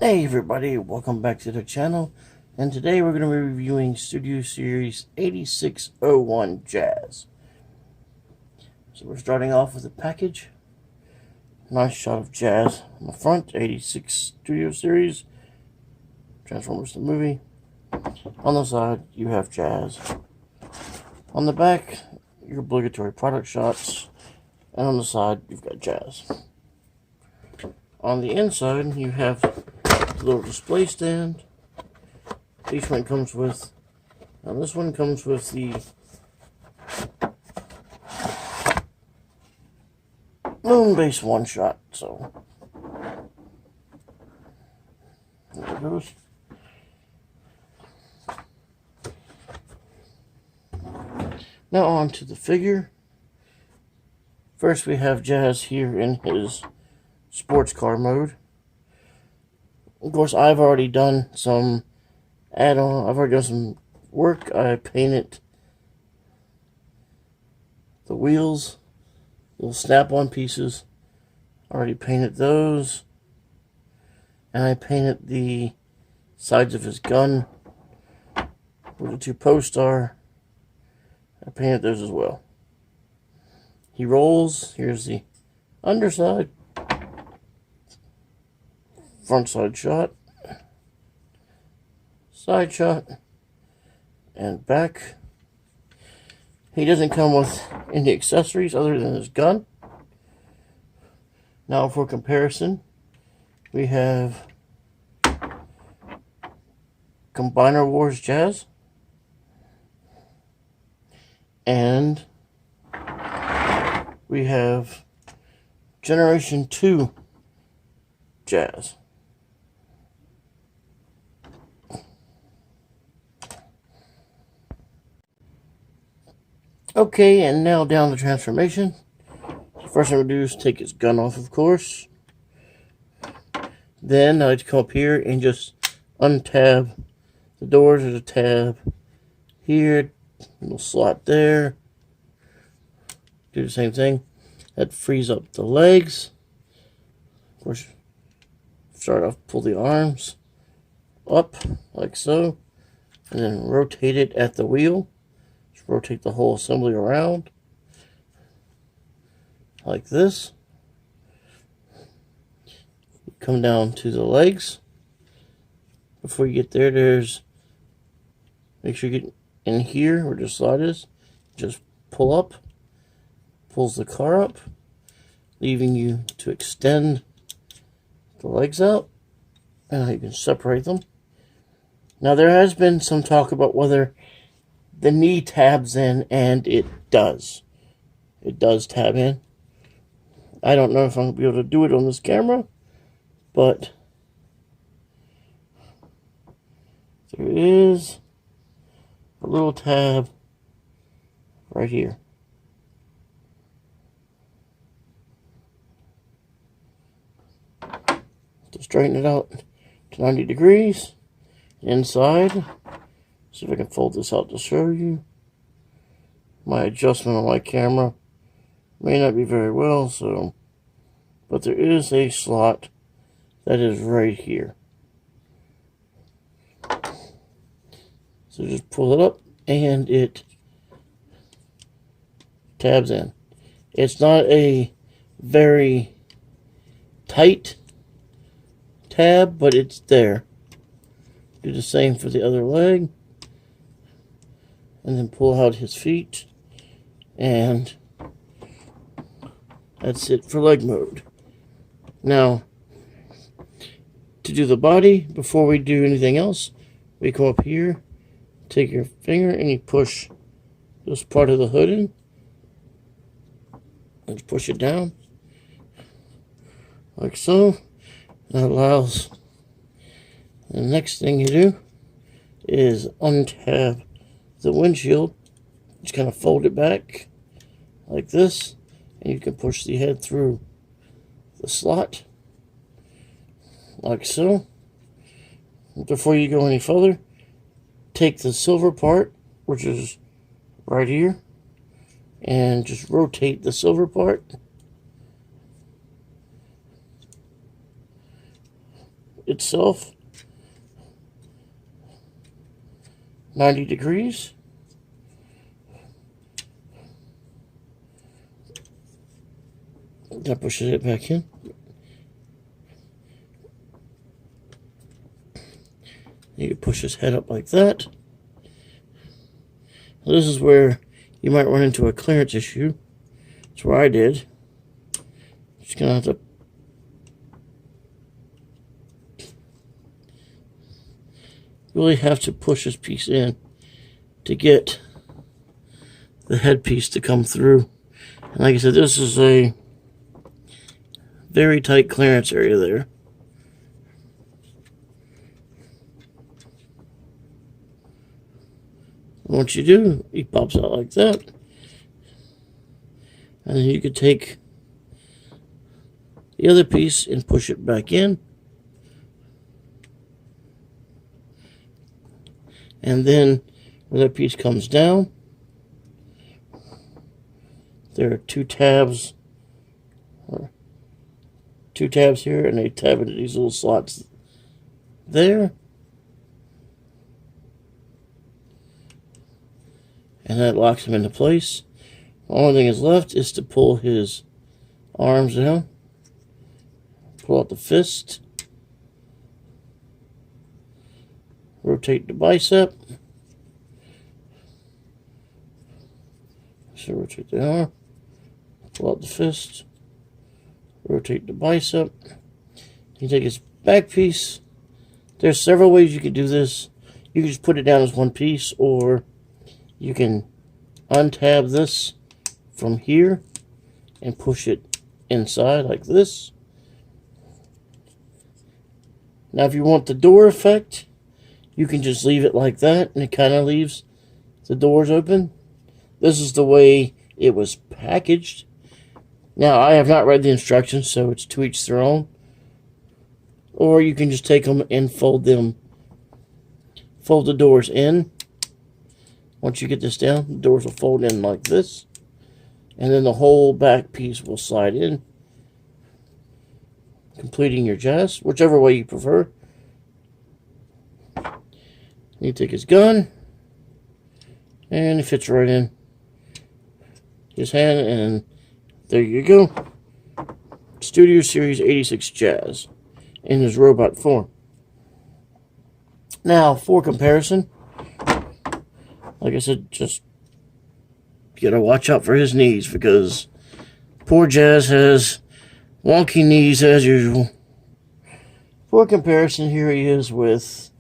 Hey everybody, welcome back to the channel, and today we're going to be reviewing Studio Series 8601 Jazz. So we're starting off with a package. Nice shot of Jazz on the front, 86 Studio Series, Transformers the movie. On the side you have Jazz. On the back, your obligatory product shots, and on the side you've got Jazz. On the inside you have the little display stand. Each one comes with, and this one comes with the Moon Base one shot. So there it goes. Now on to the figure. First we have Jazz here in his sports car mode. Of course, I've already done some add-on. I've already done some work. I painted the wheels, little snap-on pieces. Already painted those, and I painted the sides of his gun where the two posts are. I painted those as well. He rolls. Here's the underside. Front side shot, side shot, and back. He doesn't come with any accessories other than his gun. Now for comparison, we have Combiner Wars Jazz and we have Generation 2 Jazz. Okay, and now down the transformation. First thing we'll do is take his gun off, of course. Then I like to come up here and just untab the doors. There's a tab here, little slot there. Do the same thing. That frees up the legs. Of course, start off, pull the arms up like so, and then rotate it at the wheel. Rotate the whole assembly around like this. Come down to the legs. Before you get there, make sure you get in here where the slot is. Just pull up, pulls the car up, leaving you to extend the legs out, and you can separate them. Now there has been some talk about whether the knee tabs in, and it does. It does tab in. I don't know if I'm going to be able to do it on this camera, but there is a little tab right here. To straighten it out to 90 degrees inside. See if I can fold this out to show you. My adjustment on my camera may not be very well, but there is a slot that is right here. So just pull it up and it tabs in. It's not a very tight tab, but it's there. Do the same for the other leg. And then pull out his feet, and that's it for leg mode. Now, to do the body, before we do anything else, we come up here, take your finger, and you push this part of the hood in, and push it down, like so. That allows, the next thing you do is untab the windshield. Just kind of fold it back like this, and you can push the head through the slot like so. Before you go any further, take the silver part, which is right here, and just rotate the silver part itself 90 degrees. That pushes it back in. You push his head up like that. This is where you might run into a clearance issue. That's where I did. Just gonna have to really have to push this piece in to get the headpiece to come through. And like I said, this is a very tight clearance area there. Once you do, he pops out like that. And then you could take the other piece and push it back in. And then when that piece comes down, there are two tabs here, and they tab into these little slots there. And that locks him into place. The only thing is left is to pull his arms down. Pull out the fist. Rotate the bicep. So rotate the arm. Pull out the fist. Rotate the bicep. You take his back piece. There's several ways you could do this. You can just put it down as one piece, or you can untab this from here and push it inside like this. Now if you want the door effect, you can just leave it like that and it kind of leaves the doors open. This is the way it was packaged. Now I have not read the instructions, so it's to each their own. Or you can just take them and fold the doors in. Once you get this down, the doors will fold in like this. And then the whole back piece will slide in, completing your jazz, whichever way you prefer. You take his gun, and it fits right in his hand, and there you go. Studio Series 86 Jazz in his robot form. Now, for comparison, like I said, just gotta watch out for his knees, because poor Jazz has wonky knees as usual. For comparison, here he is with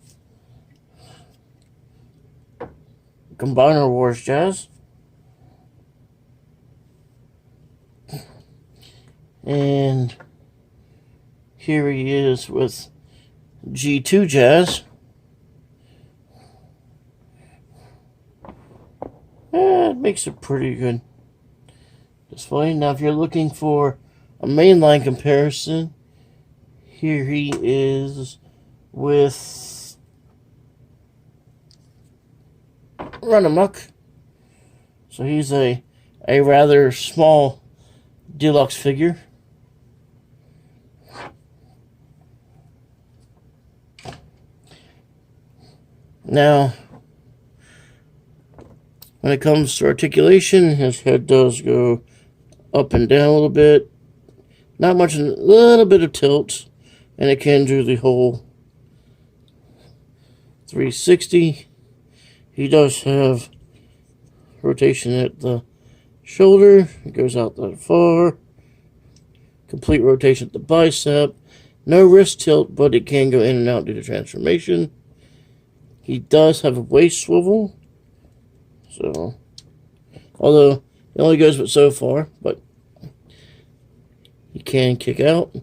Combiner Wars Jazz. And here he is with G2 Jazz. It makes a pretty good display. Now, if you're looking for a mainline comparison, here he is with Run Amok. So he's a rather small deluxe figure. Now, when it comes to articulation, his head does go up and down a little bit. Not much, a little bit of tilt, and it can do the whole 360. He does have rotation at the shoulder. It goes out that far. Complete rotation at the bicep. No wrist tilt, but it can go in and out due to transformation. He does have a waist swivel. So, although it only goes but so far, but he can kick out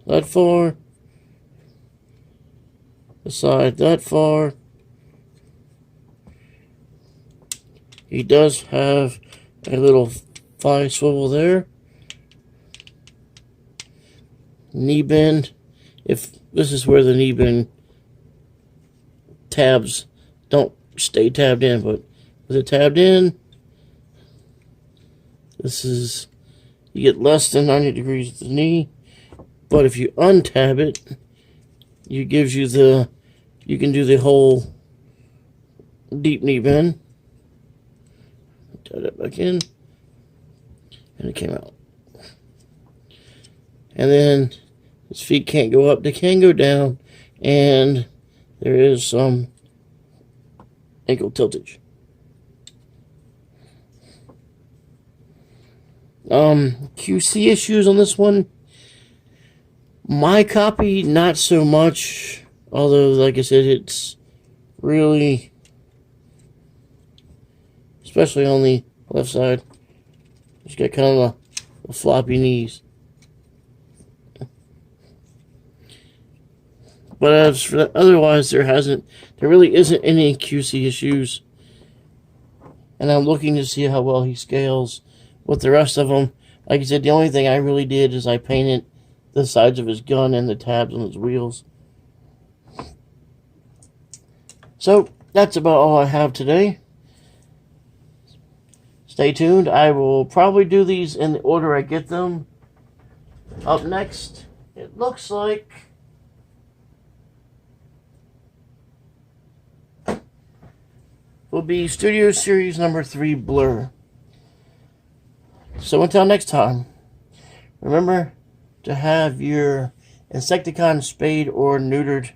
that far, the side that far. He does have a little thigh swivel there. Knee bend. If this is where the knee bend tabs don't stay tabbed in, but with it tabbed in, this is, you get less than 90 degrees at the knee. But if you untab it, it gives you the, you can do the whole deep knee bend. Tie that back in, and it came out. And then his feet can't go up, they can go down, and there is some ankle tiltage. QC issues on this one. My copy, not so much. Although, like I said, it's really, especially on the left side, it's got kind of the floppy knees. But as for that, otherwise, there really isn't any QC issues. And I'm looking to see how well he scales with the rest of them. Like I said, the only thing I really did is I painted the sides of his gun and the tabs on his wheels. So, that's about all I have today. Stay tuned. I will probably do these in the order I get them. Up next, it looks like will be Studio Series number 3 Blur. So until next time, remember to have your Insecticon spayed or neutered